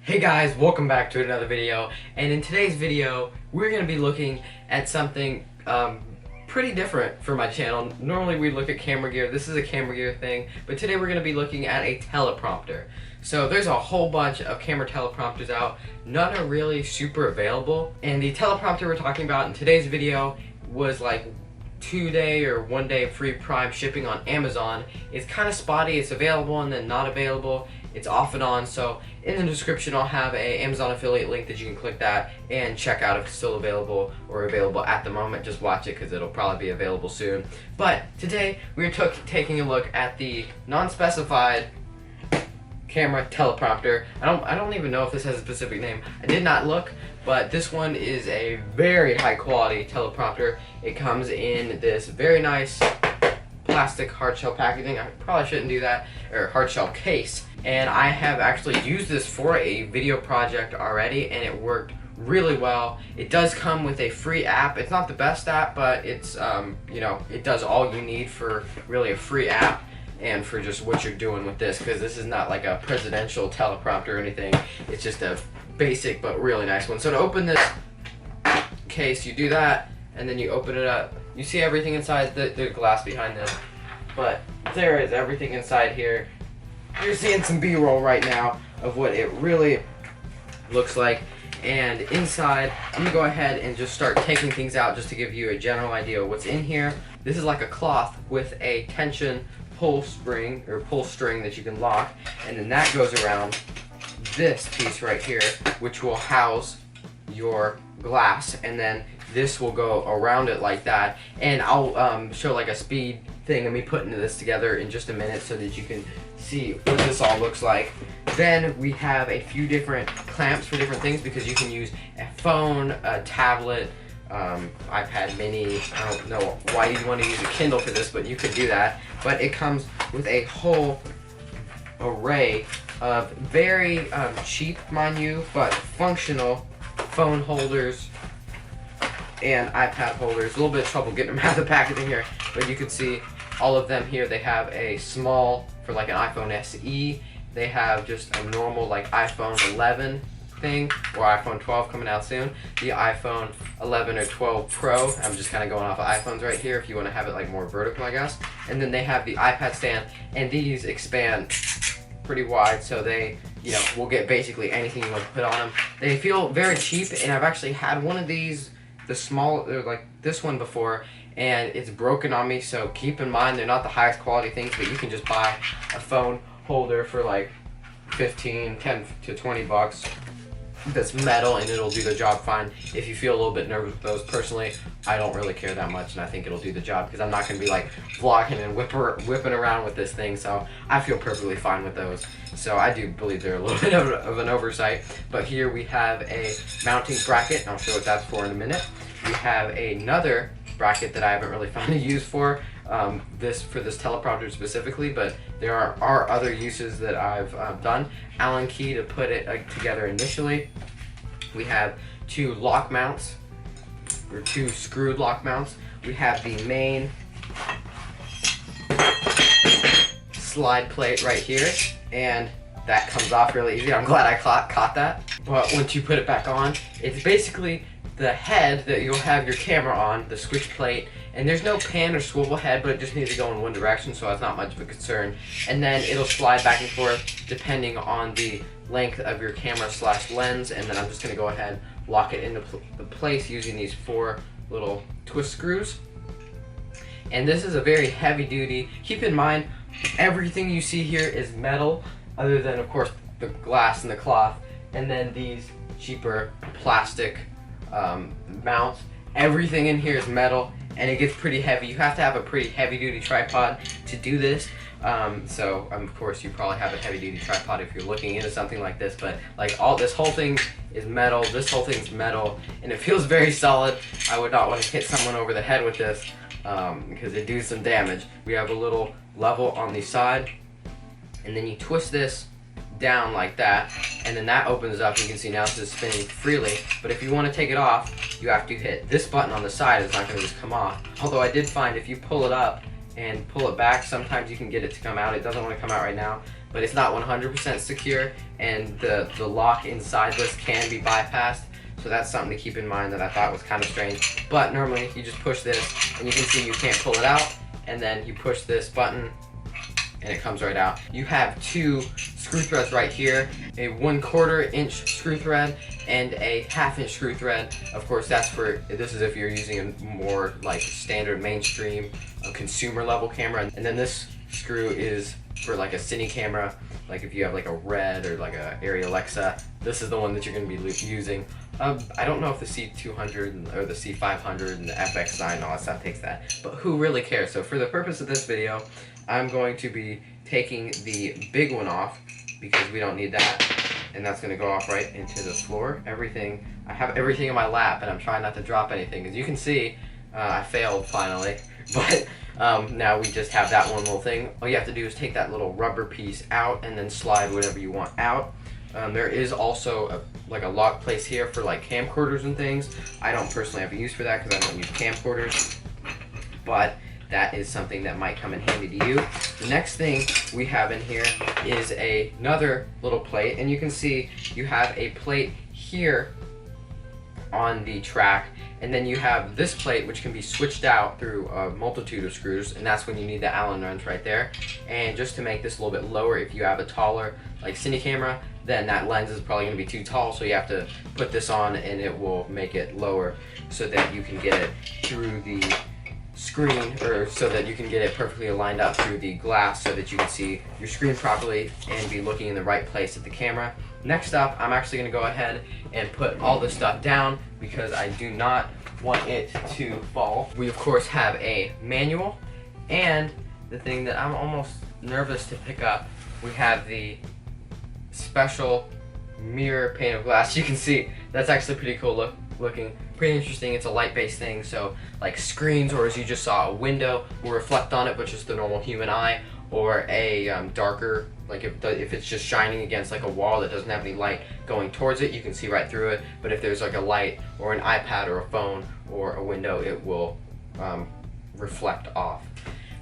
Hey guys, welcome back to another video, and in today's video we're going to be looking at something pretty different for my channel. Normally we look at camera gear. This is a camera gear thing, but today we're going to be looking at a teleprompter. So there's a whole bunch of camera teleprompters out. None are really super available, and the teleprompter we're talking about in today's video was like 2-day or 1-day free Prime shipping on Amazon. It's kind of spotty. It's available and then not available. It's off and on. So in the description I'll have a Amazon affiliate link that you can click that and check out if it's still available or available at the moment. Just watch it because it'll probably be available soon. But today we're taking a look at the non-specified camera teleprompter. I don't even know if this has a specific name. I did not look, but this one is a very high quality teleprompter. It comes in this very nice plastic hard shell packaging. I probably shouldn't do that, or hard shell case. And I have actually used this for a video project already, and it worked really well. It does come with a free app. It's not the best app, but it's it does all you need for really a free app and for just what you're doing with this, because this is not like a presidential teleprompter or anything. It's just a basic but really nice one. So to open this case, you do that, and then you open it up. You see everything inside the glass behind this, but there is everything inside here. You're seeing some B-roll right now of what it really looks like. And inside, I'm gonna go ahead and just start taking things out just to give you a general idea of what's in here. This is like a cloth with a tension pull spring or pull string that you can lock, and then that goes around this piece right here, which will house your glass, and then this will go around it like that. And I'll show like a speed thing of me putting this together in just a minute so that you can see what this all looks like. Then we have a few different clamps for different things, because you can use a phone, a tablet, iPad mini. I don't know why you want to use a Kindle for this, but you could do that. But it comes with a whole array of very cheap, mind you, but functional phone holders and iPad holders. A little bit of trouble getting them out of the packaging here, but you can see all of them here. They have a small for like an iPhone SE. They have just a normal like iPhone 11 thing, or iPhone 12 coming out soon. The iPhone 11 or 12 Pro. I'm just kind of going off of iPhones right here if you want to have it like more vertical, I guess. And then they have the iPad stand, and these expand pretty wide, so they will get basically anything you want to put on them. They feel very cheap, and I've actually had one of these, the small, like this one before, and it's broken on me. So keep in mind, they're not the highest quality things, but you can just buy a phone holder for like 10 to 20 bucks that's metal, and it'll do the job fine. If you feel a little bit nervous with those, personally I don't really care that much, and I think it'll do the job, because I'm not going to be like vlogging and whipping around with this thing, so I feel perfectly fine with those. So I do believe they're a little bit of an oversight. But here we have a mounting bracket, and I'll show what that's for in a minute. We have another bracket that I haven't really found a use for this teleprompter specifically, but there are other uses that I've done. Allen key to put it together initially. We have two lock mounts, or two screwed lock mounts. We have the main slide plate right here, and that comes off really easy. I'm glad I caught that. But once you put it back on, it's basically the head that you'll have your camera on, the switch plate, and there's no pan or swivel head, but it just needs to go in one direction, so it's not much of a concern. And then it'll slide back and forth depending on the length of your camera / lens, and then I'm just going to go ahead and lock it into the place using these 4 little twist screws. And this is a very heavy duty. Keep in mind, everything you see here is metal, other than of course the glass and the cloth, and then these cheaper plastic mounts. Everything in here is metal, and it gets pretty heavy. You have to have a pretty heavy duty tripod to do this. So of course you probably have a heavy duty tripod if you're looking into something like this, but like this whole thing is metal, this whole thing's metal, and it feels very solid. I would not want to hit someone over the head with this, because it do some damage. We have a little level on the side, and then you twist this down like that, and then that opens up. You can see now it's just spinning freely. But if you want to take it off, you have to hit this button on the side. It's not going to just come off. Although I did find if you pull it up and pull it back, sometimes you can get it to come out. It doesn't want to come out right now, but it's not 100% secure, and the lock inside this can be bypassed. So that's something to keep in mind that I thought was kind of strange. But normally you just push this and you can see you can't pull it out, and then you push this button and it comes right out. You have two screw threads right here, a 1/4 inch screw thread and a 1/2 inch screw thread. Of course, this is if you're using a more like standard mainstream consumer level camera. And then this screw is for like a cine camera, like if you have like a Red or like a Arri Alexa, this is the one that you're going to be using. I don't know if the C200 or the C500 and the FX9 and all that stuff takes that, but who really cares? So for the purpose of this video, I'm going to be taking the big one off because we don't need that, and that's going to go off right into the floor. I have everything in my lap, and I'm trying not to drop anything. As you can see, I failed finally, but now we just have that one little thing. All you have to do is take that little rubber piece out and then slide whatever you want out. There is also a lock place here for like camcorders and things. I don't personally have a use for that because I don't use camcorders, but that is something that might come in handy to you. The next thing we have in here is another little plate, and you can see you have a plate here on the track, and then you have this plate which can be switched out through a multitude of screws, and that's when you need the Allen wrench right there. And just to make this a little bit lower, if you have a taller like cine camera, then that lens is probably going to be too tall, so you have to put this on and it will make it lower so that you can get it through the screen, or so that you can get it perfectly lined up through the glass so that you can see your screen properly and be looking in the right place at the camera. Next up, I'm actually going to go ahead and put all this stuff down because I do not want it to fall. We of course have a manual, and the thing that I'm almost nervous to pick up, we have the special mirror pane of glass. You can see that's actually pretty cool looking, pretty interesting. It's a light-based thing, so like screens, or as you just saw, a window will reflect on it, but just the normal human eye, or a darker, like if it's just shining against like a wall that doesn't have any light going towards it, you can see right through it. But if there's like a light or an iPad or a phone or a window, it will reflect off.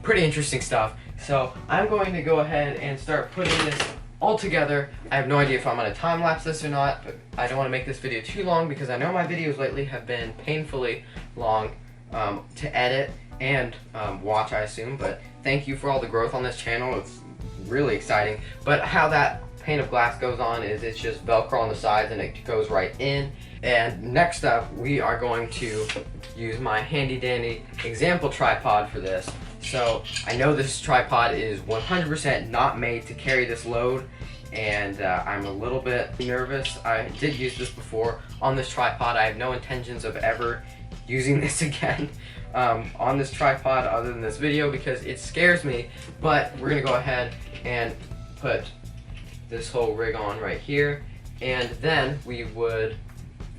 Pretty interesting stuff. So I'm going to go ahead and start putting this all together. I have no idea if I'm going to time lapse this or not, but I don't want to make this video too long because I know my videos lately have been painfully long to edit and watch, I assume. But thank you for all the growth on this channel. It's really exciting. But how that pane of glass goes on is it's just Velcro on the sides and it goes right in. And next up, we are going to use my handy dandy example tripod for this. So I know this tripod is 100% not made to carry this load, and I'm a little bit nervous. I did use this before on this tripod. I have no intentions of ever using this again on this tripod other than this video because it scares me. But we're gonna go ahead and put this whole rig on right here, and then we would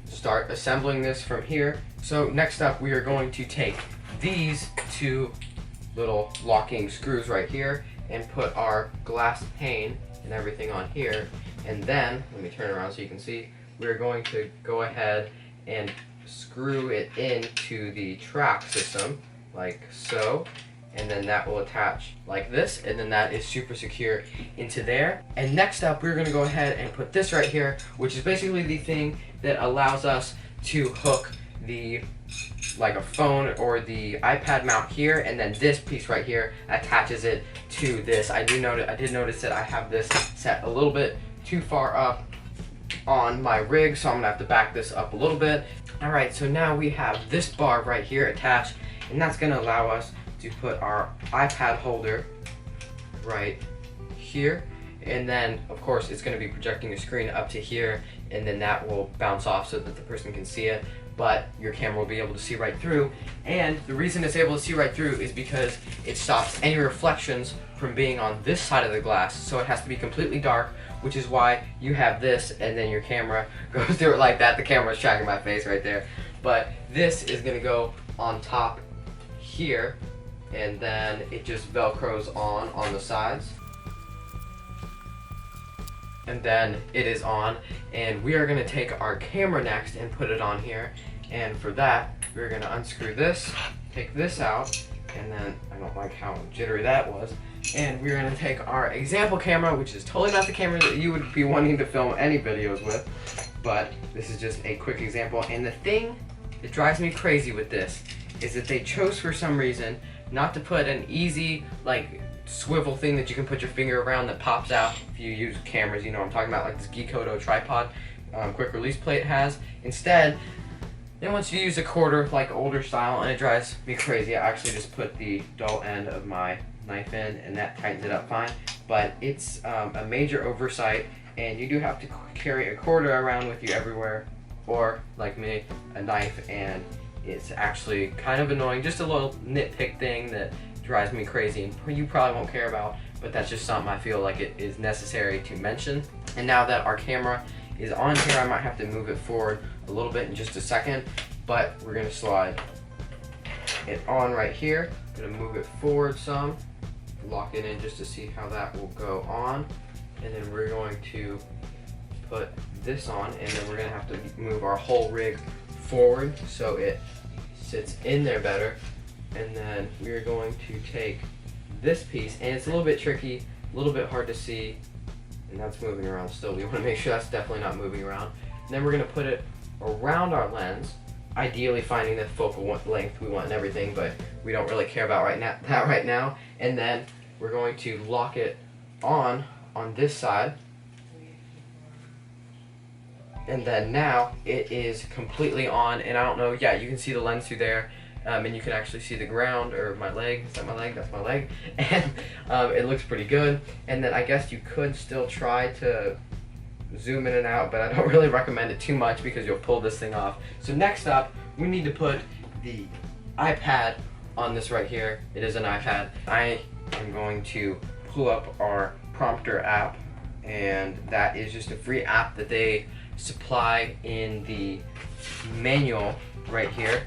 start assembling this from here. So next up, we are going to take these two little locking screws right here and put our glass pane and everything on here, and then let me turn around so you can see, we're going to go ahead and screw it into the track system like so, and then that will attach like this, and then that is super secure into there. And next up, we're going to go ahead and put this right here, which is basically the thing that allows us to hook the like a phone or the iPad mount here, and then this piece right here attaches it to this. I did notice that I have this set a little bit too far up on my rig, so I'm gonna have to back this up a little bit. Alright, so now we have this bar right here attached, and that's gonna allow us to put our iPad holder right here, and then of course it's going to be projecting a screen up to here, and then that will bounce off so that the person can see it, but your camera will be able to see right through. And the reason it's able to see right through is because it stops any reflections from being on this side of the glass, so it has to be completely dark, which is why you have this and then your camera goes through it like that. The camera's tracking my face right there, but this is going to go on top here, and then it just velcros on the sides, and then it is on. And we are going to take our camera next and put it on here, and for that we're going to unscrew this, take this out, and then I don't like how jittery that was. And we're gonna take our example camera, which is totally not the camera that you would be wanting to film any videos with, but this is just a quick example. And the thing that drives me crazy with this is that they chose for some reason not to put an easy like swivel thing that you can put your finger around that pops out. If you use cameras, you know what I'm talking about, like this Geekoto tripod quick release plate has. Instead, then once you use a quarter like older style, and it drives me crazy, I actually just put the dull end of my knife in and that tightens it up fine. But it's a major oversight, and you do have to carry a quarter around with you everywhere, or like me, a knife, and it's actually kind of annoying. Just a little nitpick thing that drives me crazy and you probably won't care about, but that's just something I feel like it is necessary to mention. And now that our camera is on here, I might have to move it forward a little bit in just a second, but we're gonna slide it on right here. I'm gonna move it forward some, lock it in just to see how that will go on, and then we're going to put this on, and then we're gonna have to move our whole rig forward so it sits in there better. And then we're going to take this piece, and it's a little bit tricky, a little bit hard to see, and that's moving around still. We want to make sure that's definitely not moving around. And then we're going to put it around our lens, ideally finding the focal length we want and everything, but we don't really care about that right now. And then we're going to lock it on this side. And then now it is completely on, and I don't know, yeah, you can see the lens through there. And you can actually see the ground, or my leg. Is that my leg? That's my leg. And it looks pretty good. And then I guess you could still try to zoom in and out, but I don't really recommend it too much because you'll pull this thing off. So next up, we need to put the iPad on this right here. It is an iPad. I am going to pull up our prompter app, and that is just a free app that they supply in the manual right here.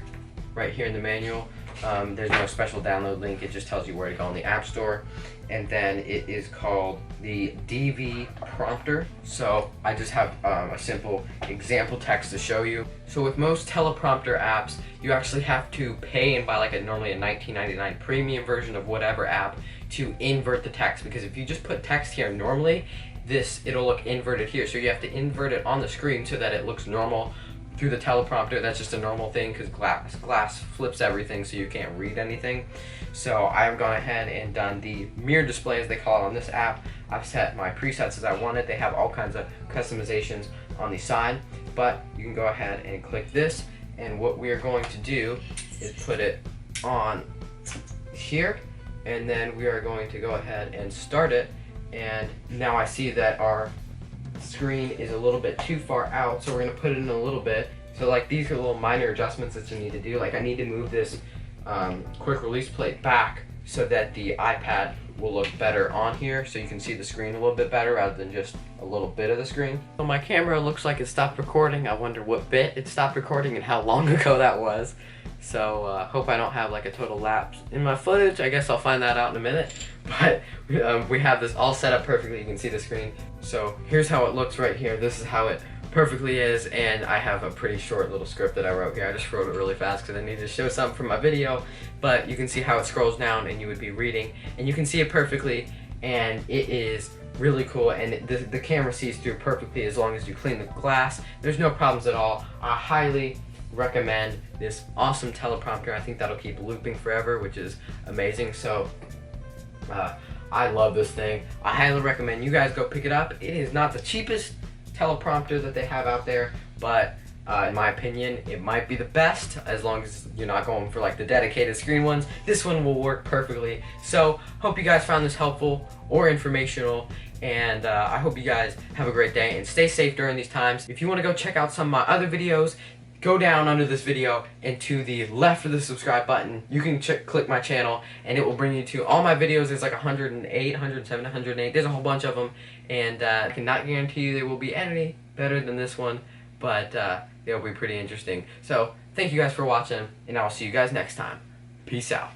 Right here in the manual. There's no special download link, it just tells you where to go in the App Store. And then it is called the DV Prompter. So I just have a simple example text to show you. So with most teleprompter apps, you actually have to pay and buy like normally a $19.99 premium version of whatever app to invert the text, because if you just put text here normally, it'll look inverted here. So you have to invert it on the screen so that it looks normal through the teleprompter. That's just a normal thing because glass flips everything so you can't read anything. So I've gone ahead and done the mirror display, as they call it on this app. I've set my presets as I wanted. They have all kinds of customizations on the side, but you can go ahead and click this, and what we are going to do is put it on here, and then we are going to go ahead and start it. And now I see that our screen is a little bit too far out, so we're going to put it in a little bit. So like these are little minor adjustments that you need to do. Like I need to move this quick release plate back so that the iPad will look better on here, so you can see the screen a little bit better rather than just a little bit of the screen. So my camera looks like it stopped recording. I wonder what bit it stopped recording and how long ago that was. So hope I don't have like a total lapse in my footage. I guess I'll find that out in a minute. But we have this all set up perfectly. You can see the screen. So here's how it looks right here. This is how it perfectly is, and I have a pretty short little script that I wrote here. I just wrote it really fast because I needed to show something from my video, but you can see how it scrolls down and you would be reading, and you can see it perfectly, and it is really cool, and the camera sees through perfectly as long as you clean the glass. There's no problems at all. I highly recommend this awesome teleprompter. I think that'll keep looping forever, which is amazing. So I love this thing. I highly recommend you guys go pick it up. It is not the cheapest teleprompter that they have out there, but in my opinion, it might be the best as long as you're not going for like the dedicated screen ones. This one will work perfectly. So hope you guys found this helpful or informational, and I hope you guys have a great day and stay safe during these times. If you want to go check out some of my other videos, go down under this video and to the left of the subscribe button, you can click my channel and it will bring you to all my videos. There's like 108, 107, 108. There's a whole bunch of them, and I cannot guarantee you they will be any better than this one, but they'll be pretty interesting. So thank you guys for watching, and I'll see you guys next time. Peace out.